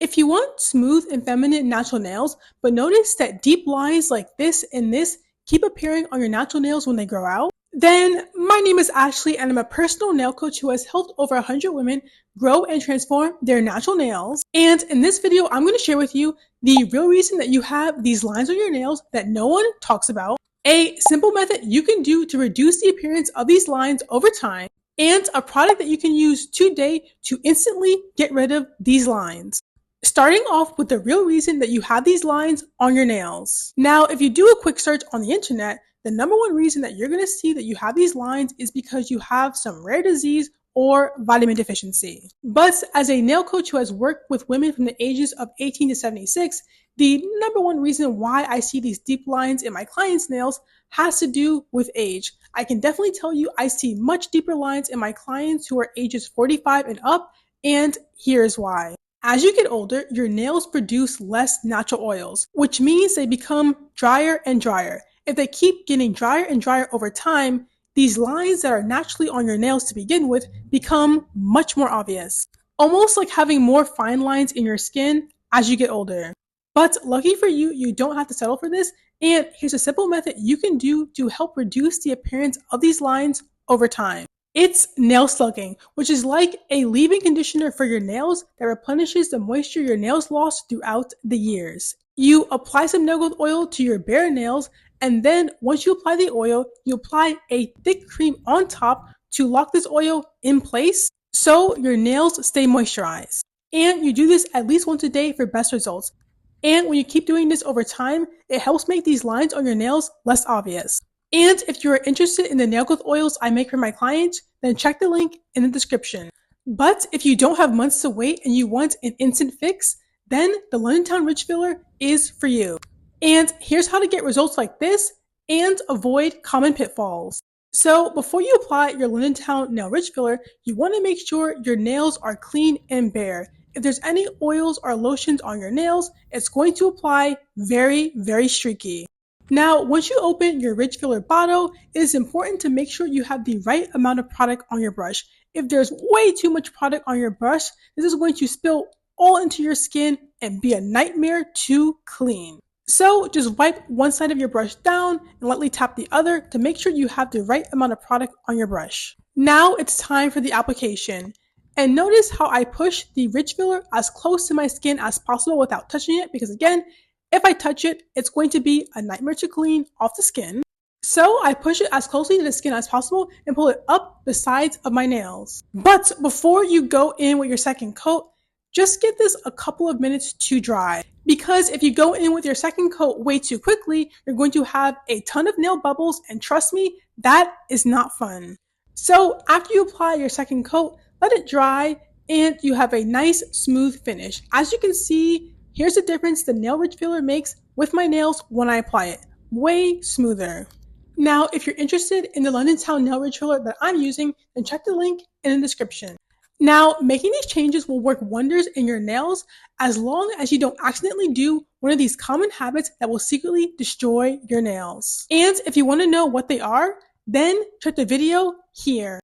If you want smooth and feminine natural nails, but notice that deep lines like this and this keep appearing on your natural nails when they grow out, then my name is Ashley and I'm a personal nail coach who has helped over 100 women grow and transform their natural nails. And in this video, I'm going to share with you the real reason that you have these lines on your nails that no one talks about, a simple method you can do to reduce the appearance of these lines over time, and a product that you can use today to instantly get rid of these lines. Starting off with the real reason that you have these lines on your nails. Now, if you do a quick search on the internet, the number one reason that you're going to see that you have these lines is because you have some rare disease or vitamin deficiency. But as a nail coach who has worked with women from the ages of 18 to 76, the number one reason why I see these deep lines in my clients' nails has to do with age. I can definitely tell you I see much deeper lines in my clients who are ages 45 and up, and here's why. As you get older, your nails produce less natural oils, which means they become drier and drier. If they keep getting drier and drier over time, these lines that are naturally on your nails to begin with become much more obvious. Almost like having more fine lines in your skin as you get older. But lucky for you, you don't have to settle for this, and here's a simple method you can do to help reduce the appearance of these lines over time. It's nail slugging, which is like a leave-in conditioner for your nails that replenishes the moisture your nails lost throughout the years. You apply some nail growth oil to your bare nails, and then once you apply the oil, you apply a thick cream on top to lock this oil in place so your nails stay moisturized. And you do this at least once a day for best results. And when you keep doing this over time, it helps make these lines on your nails less obvious. And if you're interested in the nail growth oils I make for my clients, then check the link in the description. But if you don't have months to wait and you want an instant fix, then the London Town Ridge Filler is for you. And here's how to get results like this and avoid common pitfalls. So before you apply your London Town Nail Ridge Filler, you want to make sure your nails are clean and bare. If there's any oils or lotions on your nails, it's going to apply very, very streaky. Now, once you open your Ridge Filler bottle, it is important to make sure you have the right amount of product on your brush. If there's way too much product on your brush, this is going to spill all into your skin and be a nightmare to clean. So just wipe one side of your brush down and lightly tap the other to make sure you have the right amount of product on your brush. Now it's time for the application. And notice how I push the Ridge Filler as close to my skin as possible without touching it, because again, if I touch it, it's going to be a nightmare to clean off the skin. So I push it as closely to the skin as possible and pull it up the sides of my nails. But before you go in with your second coat, just give this a couple of minutes to dry. Because if you go in with your second coat way too quickly, you're going to have a ton of nail bubbles, and trust me, that is not fun. So after you apply your second coat, let it dry and you have a nice smooth finish. As you can see, here's the difference the Nail Ridge Filler makes with my nails when I apply it. Way smoother. Now, if you're interested in the London Town Nail Ridge Filler that I'm using, then check the link in the description. Now, making these changes will work wonders in your nails as long as you don't accidentally do one of these common habits that will secretly destroy your nails. And if you want to know what they are, then check the video here.